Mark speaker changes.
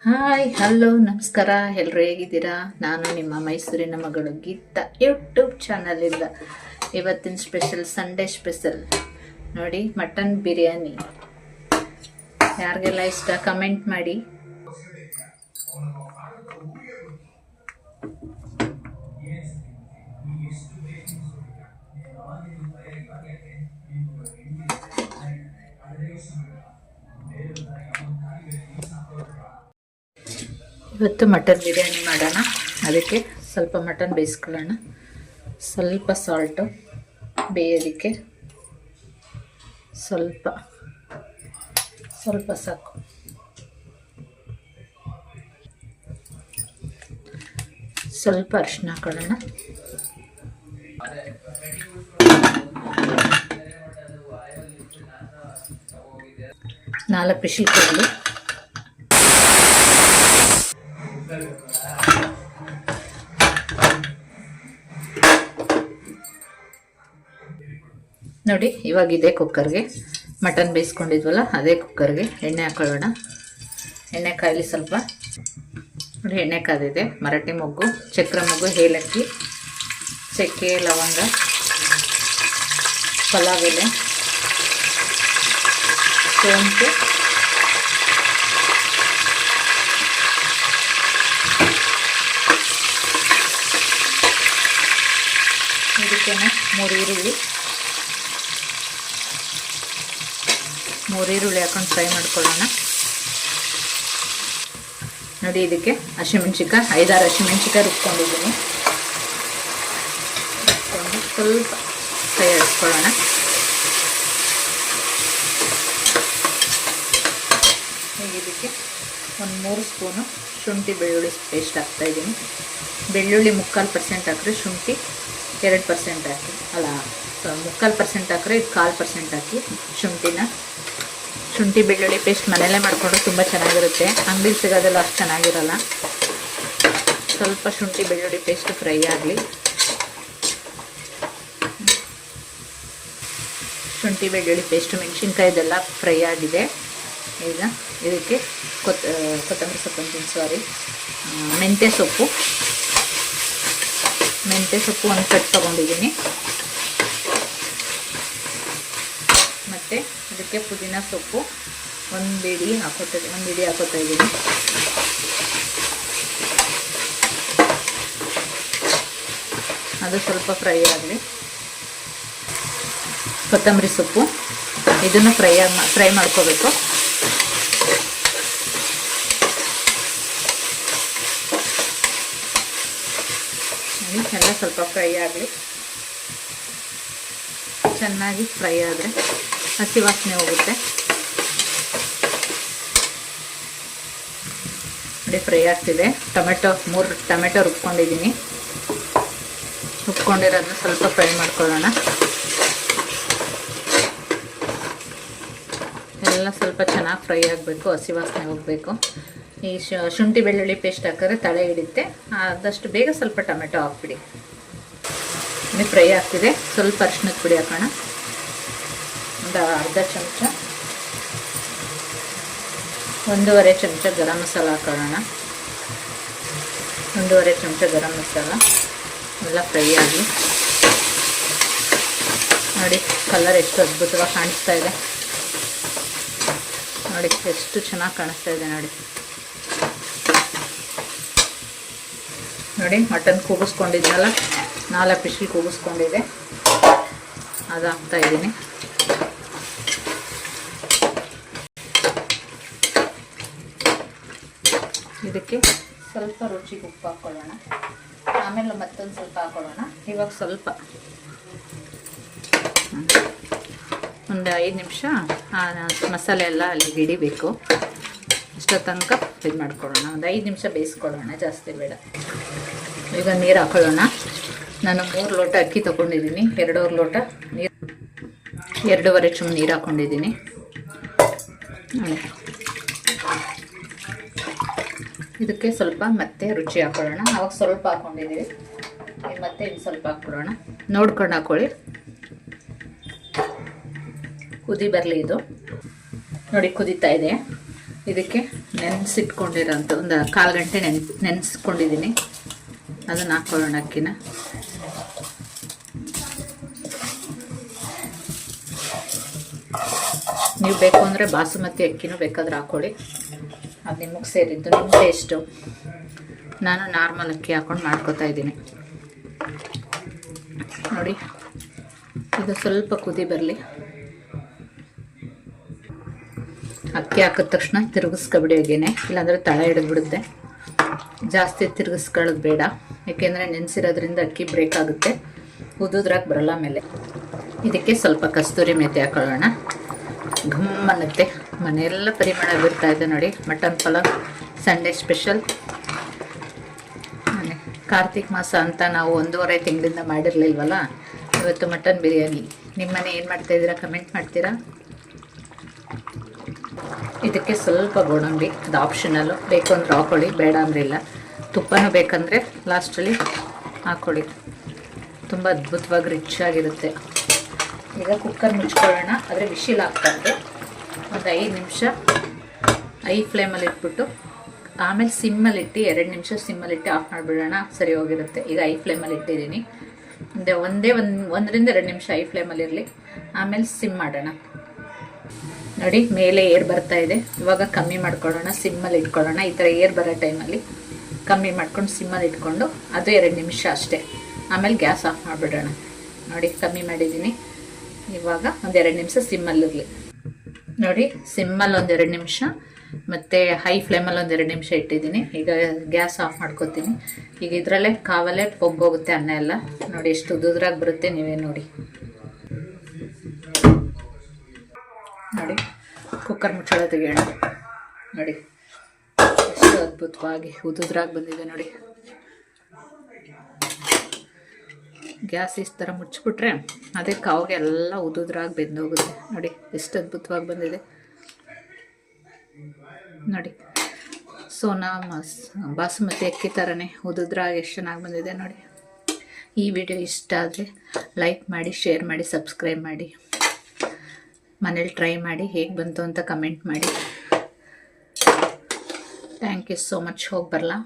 Speaker 1: Hi hello ನಮಸ್ಕಾರ, ಎಲ್ಲರೂ ಹೇಗಿದ್ದೀರಾ? ನಾನು ನಿಮ್ಮ ಮೈಸೂರಿನ ಮಗಳು ಗೀತಾ ಯೂಟ್ಯೂಬ್ ಚಾನಲಿಂದ ಇವತ್ತಿನ ಸ್ಪೆಷಲ್ ಸಂಡೇ ಸ್ಪೆಷಲ್ ನೋಡಿ, ಮಟನ್ ಬಿರಿಯಾನಿ. ಯಾರಿಗೆಲ್ಲ ಇಷ್ಟ ಕಮೆಂಟ್ ಮಾಡಿ. ಇವತ್ತು ಮಟನ್ ಬಿರಿಯಾನಿ ಮಾಡೋಣ. ಅದಕ್ಕೆ ಸ್ವಲ್ಪ ಮಟನ್ ಬೇಯಿಸ್ಕೊಳ್ಳೋಣ. ಸ್ವಲ್ಪ ಸಾಲ್ಟು, ಬೇಯೋದಕ್ಕೆ ಸ್ವಲ್ಪ ಸಾಕು. ಸ್ವಲ್ಪ ಅರಿಶಿನ ಹಾಕೊಳ್ಳೋಣ. ನಾಲ್ಕು ವಿಷಲ್ ಕೊಡಲಿ. ನೋಡಿ, ಇವಾಗ ಇದೇ ಕುಕ್ಕರ್ಗೆ ಮಟನ್ ಬೇಯಿಸ್ಕೊಂಡಿದ್ವಲ್ಲ, ಅದೇ ಕುಕ್ಕರ್ಗೆ ಎಣ್ಣೆ ಹಾಕೊಳ್ಳೋಣ. ಎಣ್ಣೆ ಕಾಯಲಿ ಸ್ವಲ್ಪ. ನೋಡಿ, ಎಣ್ಣೆ ಕಾದಿದೆ. ಮರಾಠಿ ಮೊಗ್ಗು, ಚಕ್ರ ಮೊಗ್ಗು, ಏಲಕ್ಕಿ, ಚಕ್ಕೆ, ಲವಂಗ, ಪಲಾವ್ ಎಲೆ, ಸೋಂಪು, ಇದಕ್ಕೆ 3 ಈರುಳ್ಳಿ ಹಾಕೊಂಡು ಫ್ರೈ ಮಾಡ್ಕೊಳ್ಳೋಣ. ನೋಡಿ, ಇದಕ್ಕೆ ಹಸಿಮೆಣ್ಸಿಕಾಯಿ 5-6 ಹಸಿಮೆಣ್ಸಿಕಾಯಿ ರುಬ್ಕೊಂಡಿದ್ದೀನಿ. ಸ್ವಲ್ಪ ಫ್ರೈ ಆಡಿಸ್ಕೊಳ್ಳೋಣ. ಈಗ ಇದಕ್ಕೆ 3 ಸ್ಪೂನು ಶುಂಠಿ ಬೆಳ್ಳುಳ್ಳಿ ಪೇಸ್ಟ್ ಹಾಕ್ತಾಯಿದ್ದೀನಿ. ಬೆಳ್ಳುಳ್ಳಿ 3/4% ಹಾಕ್ರಿ, ಶುಂಠಿ 2% ಹಾಕಿ. ಅಲ್ಲ, 3/4% ಹಾಕ್ರೆ ಇದು 1/4% ಹಾಕಿ ಶುಂಠಿ ಬೆಳ್ಳುಳ್ಳಿ ಪೇಸ್ಟ್ ಮನೆಯಲ್ಲೇ ಮಾಡಿಕೊಂಡ್ರೆ ತುಂಬ ಚೆನ್ನಾಗಿರುತ್ತೆ. ಅಂಗಡಿಲಿ ಸಿಗೋದೆಲ್ಲ ಅಷ್ಟು ಚೆನ್ನಾಗಿರಲ್ಲ. ಸ್ವಲ್ಪ ಶುಂಠಿ ಬೆಳ್ಳುಳ್ಳಿ ಪೇಸ್ಟ್ ಫ್ರೈ ಆಗಲಿ. ಶುಂಠಿ ಬೆಳ್ಳುಳ್ಳಿ ಪೇಸ್ಟ್, ಮೆಣಸಿನ್ಕಾಯಿದೆಲ್ಲ ಫ್ರೈ ಆಗಿದೆ. ಈಗ ಇದಕ್ಕೆ ಕೊತ್ತಂಬರಿ ಸೊಪ್ಪು ಅಂತೀನಿ, ಮೆಂತ್ಯ ಸೊಪ್ಪು 1 ಕಟ್ ತೊಗೊಂಡಿದ್ದೀನಿ. ಮತ್ತು ಇದಕ್ಕೆ ಪುದೀನ ಸೊಪ್ಪು 1 ಇಡಿ ಹಾಕೋತಾ ಇದ್ದೀನಿ. ಅದು ಸ್ವಲ್ಪ ಫ್ರೈ ಆಗಲಿ. ಕೊತ್ತಂಬರಿ ಸೊಪ್ಪು ಇದನ್ನು ಫ್ರೈ ಮಾಡ್ಕೋಬೇಕು. ಎಲ್ಲ ಸ್ವಲ್ಪ ಫ್ರೈ ಆಗಲಿ. ಚೆನ್ನಾಗಿ ಫ್ರೈ ಆದರೆ ಹಸಿ ವಾಸನೆ ಹೋಗುತ್ತೆ. ನೋಡಿ, ಫ್ರೈ ಆಗ್ತಿದೆ. 3 ಟೊಮೆಟೊ ರುಬ್ಕೊಂಡಿದ್ದೀನಿ. ರುಬ್ಕೊಂಡಿರೋದನ್ನ ಸ್ವಲ್ಪ ಫ್ರೈ ಮಾಡ್ಕೊಳ್ಳೋಣ. ಎಲ್ಲ ಸ್ವಲ್ಪ ಚೆನ್ನಾಗಿ ಫ್ರೈ ಆಗಬೇಕು, ಹಸಿ ವಾಸನೆ ಹೋಗಬೇಕು. ಈ ಶುಂಠಿ ಬೆಳ್ಳುಳ್ಳಿ ಪೇಸ್ಟ್ ಹಾಕಿದ್ರೆ ತಳೆ ಹಿಡಿಯುತ್ತೆ. ಆದಷ್ಟು ಬೇಗ ಸ್ವಲ್ಪ ಟೊಮೆಟೊ ಹಾಕ್ಬಿಡಿ. ಫ್ರೈ ಆಗ್ತಿದೆ. ಸ್ವಲ್ಪ ಅರಿಶಿನದ ಪುಡಿ ಹಾಕೋಣ, ಒಂದು ಅರ್ಧ ಚಮಚ. 1.5 ಚಮಚ ಗರಂ ಮಸಾಲ ಹಾಕೊಳ್ಳೋಣ. 1.5 ಚಮಚ ಗರಂ ಮಸಾಲ. ಎಲ್ಲ ಫ್ರೈ ಆಗಿ ನೋಡಿ, ಕಲರ್ ಎಷ್ಟು ಅದ್ಭುತವಾಗಿ ಕಾಣಿಸ್ತಾ ಇದೆ. ನೋಡಿ, ಎಷ್ಟು ಚೆನ್ನಾಗಿ ಕಾಣಿಸ್ತಾ ಇದೆ. ನೋಡಿ, ಮಟನ್ ಕೂಗಿಸ್ಕೊಂಡಿದ್ನಲ್ಲ, 4 ವಿಷಲ್ ಕೂಗಿಸ್ಕೊಂಡಿದೆ, ಅದು ಹಾಕ್ತಾಯಿದ್ದೀನಿ. ಇದಕ್ಕೆ ಸ್ವಲ್ಪ ರುಚಿಗೆ ಉಪ್ಪು ಹಾಕ್ಕೊಳ್ಳೋಣ. ಆಮೇಲೆ ಮತ್ತೊಂದು ಸ್ವಲ್ಪ ಹಾಕ್ಕೊಳ್ಳೋಣ. ಇವಾಗ ಸ್ವಲ್ಪ ಒಂದು 5 ನಿಮಿಷ ಮಸಾಲೆ ಎಲ್ಲ ಅಲ್ಲಿ ಹಿಡಿಬೇಕು. ಅಷ್ಟೋ ತನಕ ಇದು ಮಾಡ್ಕೊಳ್ಳೋಣ. ಒಂದು 5 ನಿಮಿಷ ಬೇಯಿಸ್ಕೊಳ್ಳೋಣ, ಜಾಸ್ತಿ ಬೇಡ. ಈಗ ನೀರು ಹಾಕೊಳ್ಳೋಣ. ನಾನು 3 ಲೋಟ ಅಕ್ಕಿ ತೊಗೊಂಡಿದ್ದೀನಿ. 2 ಲೋಟ ನೀರು, 2.5 ಚಮಚ ನೀರು ಹಾಕ್ಕೊಂಡಿದ್ದೀನಿ. ಇದಕ್ಕೆ ಸ್ವಲ್ಪ ಮತ್ತೆ ರುಚಿ ಹಾಕೊಳ್ಳೋಣ. ಅವಾಗ ಸ್ವಲ್ಪ ಹಾಕ್ಕೊಂಡಿದ್ದೀವಿ, ಮತ್ತೆ ಇನ್ನು ಸ್ವಲ್ಪ ಹಾಕ್ಕೊಳ್ಳೋಣ. ನೋಡ್ಕೊಂಡು ಹಾಕ್ಕೊಳ್ಳಿ. ಕುದಿ ಬರಲಿ ಇದು. ನೋಡಿ ಕುದೀತಾ ಇದೆ. ಇದಕ್ಕೆ ನೆನೆಸಿಟ್ಕೊಂಡಿರೋಂಥ ಒಂದು 1/4 ಗಂಟೆ ನೆನೆಸ್ಕೊಂಡಿದ್ದೀನಿ. ಅದನ್ನು ಹಾಕ್ಕೊಳ್ಳೋಣ ಅಕ್ಕಿನ. ನೀವು ಬೇಕು ಅಂದರೆ ಬಾಸುಮತಿ ಅಕ್ಕಿನೂ ಬೇಕಾದ್ರೆ ಹಾಕ್ಕೊಳ್ಳಿ, ಅದು ನಿಮಗೆ ಸೇರಿದ್ದು ನಿಮ್ಮ ಟೇಸ್ಟು. ನಾನು ನಾರ್ಮಲ್ ಅಕ್ಕಿ ಹಾಕ್ಕೊಂಡು ಮಾಡ್ಕೊತಾ ಇದ್ದೀನಿ ನೋಡಿ. ಇದು ಸ್ವಲ್ಪ ಕುದಿ ಬರಲಿ. ಅಕ್ಕಿ ಹಾಕಿದ ತಕ್ಷಣ ತಿರುಗಿಸ್ಕೊಬಿಡಿ ಹಾಗೇನೆ, ಇಲ್ಲಾಂದರೆ ತಳ ಹಿಡಿದ್ಬಿಡುತ್ತೆ. ಜಾಸ್ತಿ ತಿರುಗಿಸ್ಕೊಳ್ಳೋದು ಬೇಡ, ಏಕೆಂದರೆ ನೆನೆಸಿರೋದ್ರಿಂದ ಅಕ್ಕಿ ಬ್ರೇಕ್ ಆಗುತ್ತೆ, ಉದುದ್ರಾಗಿ ಬರಲ್ಲ ಮೇಲೆ. ಇದಕ್ಕೆ ಸ್ವಲ್ಪ ಕಸ್ತೂರಿ ಮೆಥಿ ಹಾಕೊಳ್ಳೋಣ. ಘಮ್ ಅನ್ನತ್ತೆ, ಮನೆಯೆಲ್ಲ ಪರಿಮಳ ಬೀರ್ತಾ ಇದೆ ನೋಡಿ. Mutton pulao Sunday special. Karthik ಮಾಸ ಅಂತ ನಾವು 1.5 ತಿಂಗಳಿಂದ ಮಾಡಿರಲಿಲ್ವಲ್ಲ, ಇವತ್ತು ಮಟನ್ ಬಿರಿಯಾನಿ. ನಿಮ್ಮನೆ ಏನು ಮಾಡ್ತಾಯಿದ್ದೀರಾ ಕಮೆಂಟ್ ಮಾಡ್ತೀರಾ? ಇದಕ್ಕೆ ಸ್ವಲ್ಪ ಗೋಡಂಬಿ, ಅದು ಆಪ್ಷನಲ್ಲು, ಬೇಕು ಅಂದರೆ ಹಾಕ್ಕೊಳ್ಳಿ, ಬೇಡ ಅಂದರೆ ಇಲ್ಲ. ತುಪ್ಪನೂ ಬೇಕಂದರೆ ಲಾಸ್ಟಲ್ಲಿ ಹಾಕ್ಕೊಳ್ಳಿ, ತುಂಬ ಅದ್ಭುತವಾಗಿ ರಿಚ್ ಆಗಿರುತ್ತೆ. ಈಗ ಕುಕ್ಕರ್ ಮುಚ್ಕೊಳ್ಳೋಣ. ಆದರೆ ವಿಶಿಲ್ ಹಾಕ್ಬಾರ್ದು. ಒಂದು 5 ನಿಮಿಷ ಐ ಫ್ಲೇಮಲ್ಲಿ ಇಟ್ಬಿಟ್ಟು ಆಮೇಲೆ ಸಿಮ್ಮಲ್ಲಿ ಇಟ್ಟು 2 ನಿಮಿಷ ಸಿಮ್ಮಲ್ಲಿಟ್ಟು ಆಫ್ ಮಾಡಿಬಿಡೋಣ, ಸರಿ ಹೋಗಿರುತ್ತೆ. ಈಗ ಐ ಫ್ಲೇಮಲ್ಲಿ ಇಟ್ಟಿದ್ದೀನಿ. ಒಂದರಿಂದ 2 ನಿಮಿಷ ಐ ಫ್ಲೇಮಲ್ಲಿರಲಿ, ಆಮೇಲೆ ಸಿಮ್ ಮಾಡೋಣ. ನೋಡಿ ಮೇಲೆ ಏರ್ ಬರ್ತಾ ಇದೆ. ಇವಾಗ ಕಮ್ಮಿ ಮಾಡ್ಕೊಳ್ಳೋಣ, ಸಿಮ್ಮಲ್ಲಿ ಇಟ್ಕೊಳ್ಳೋಣ. ಈ ಥರ ಏರ್ ಬರೋ ಟೈಮಲ್ಲಿ ಕಮ್ಮಿ ಮಾಡ್ಕೊಂಡು ಸಿಮ್ಮಲ್ಲಿ ಇಟ್ಕೊಂಡು ಅದು 2 ನಿಮಿಷ ಅಷ್ಟೇ, ಆಮೇಲೆ ಗ್ಯಾಸ್ ಆಫ್ ಮಾಡಿಬಿಡೋಣ. ನೋಡಿ ಕಮ್ಮಿ ಮಾಡಿದ್ದೀನಿ. ಇವಾಗ 1-2 ನಿಮಿಷ ಸಿಮ್ಮಲ್ಲಿರಲಿ. ನೋಡಿ ಸಿಮ್ಮಲ್ಲಿ 1-2 ನಿಮಿಷ ಮತ್ತು ಹೈ ಫ್ಲೇಮಲ್ಲಿ 1-2 ನಿಮಿಷ ಇಟ್ಟಿದ್ದೀನಿ. ಈಗ ಗ್ಯಾಸ್ ಆಫ್ ಮಾಡ್ಕೊತೀನಿ. ಈಗ ಇದರಲ್ಲೇ ಕಾವಲ್ಲೇ ಹೋಗುತ್ತೆ ಅನ್ನ ಎಲ್ಲ. ನೋಡಿ ಎಷ್ಟು ಉದುದ್ರಾಗಿ ಬರುತ್ತೆ, ನೀವೇ ನೋಡಿ. ನೋಡಿ ಕುಕ್ಕರ್ ಮುಚ್ಚಳ ತೆಗೆಯೋಣ. ನೋಡಿ ಎಷ್ಟು ಅದ್ಭುತವಾಗಿ ಉದುದ್ರಾಗಿ ಬಂದಿದೆ ನೋಡಿ. ಗ್ಯಾಸ್ ಈ ಥರ ಮುಚ್ಚಿಬಿಟ್ರೆ ಅದೇ ಕಾವಿಗೆ ಎಲ್ಲ ಉದುದ್ರಾಗಿ ಬೆಂದೋಗುತ್ತೆ. ನೋಡಿ ಎಷ್ಟು ಅದ್ಭುತವಾಗಿ ಬಂದಿದೆ ನೋಡಿ. ಸೋನಾ ಬಾಸುಮತಿ ಅಕ್ಕಿ ಥರನೇ ಉದುದ್ರಾಗಿ ಎಷ್ಟು ಚೆನ್ನಾಗಿ ಬಂದಿದೆ ನೋಡಿ. ಈ ವಿಡಿಯೋ ಇಷ್ಟ ಆದರೆ ಲೈಕ್ ಮಾಡಿ, ಶೇರ್ ಮಾಡಿ, ಸಬ್ಸ್ಕ್ರೈಬ್ ಮಾಡಿ. ಮನೇಲಿ ಟ್ರೈ ಮಾಡಿ, ಹೇಗೆ ಬಂತು ಅಂತ ಕಮೆಂಟ್ ಮಾಡಿ. Thank you so much. ಹೋಗಿ ಬರಲಾ?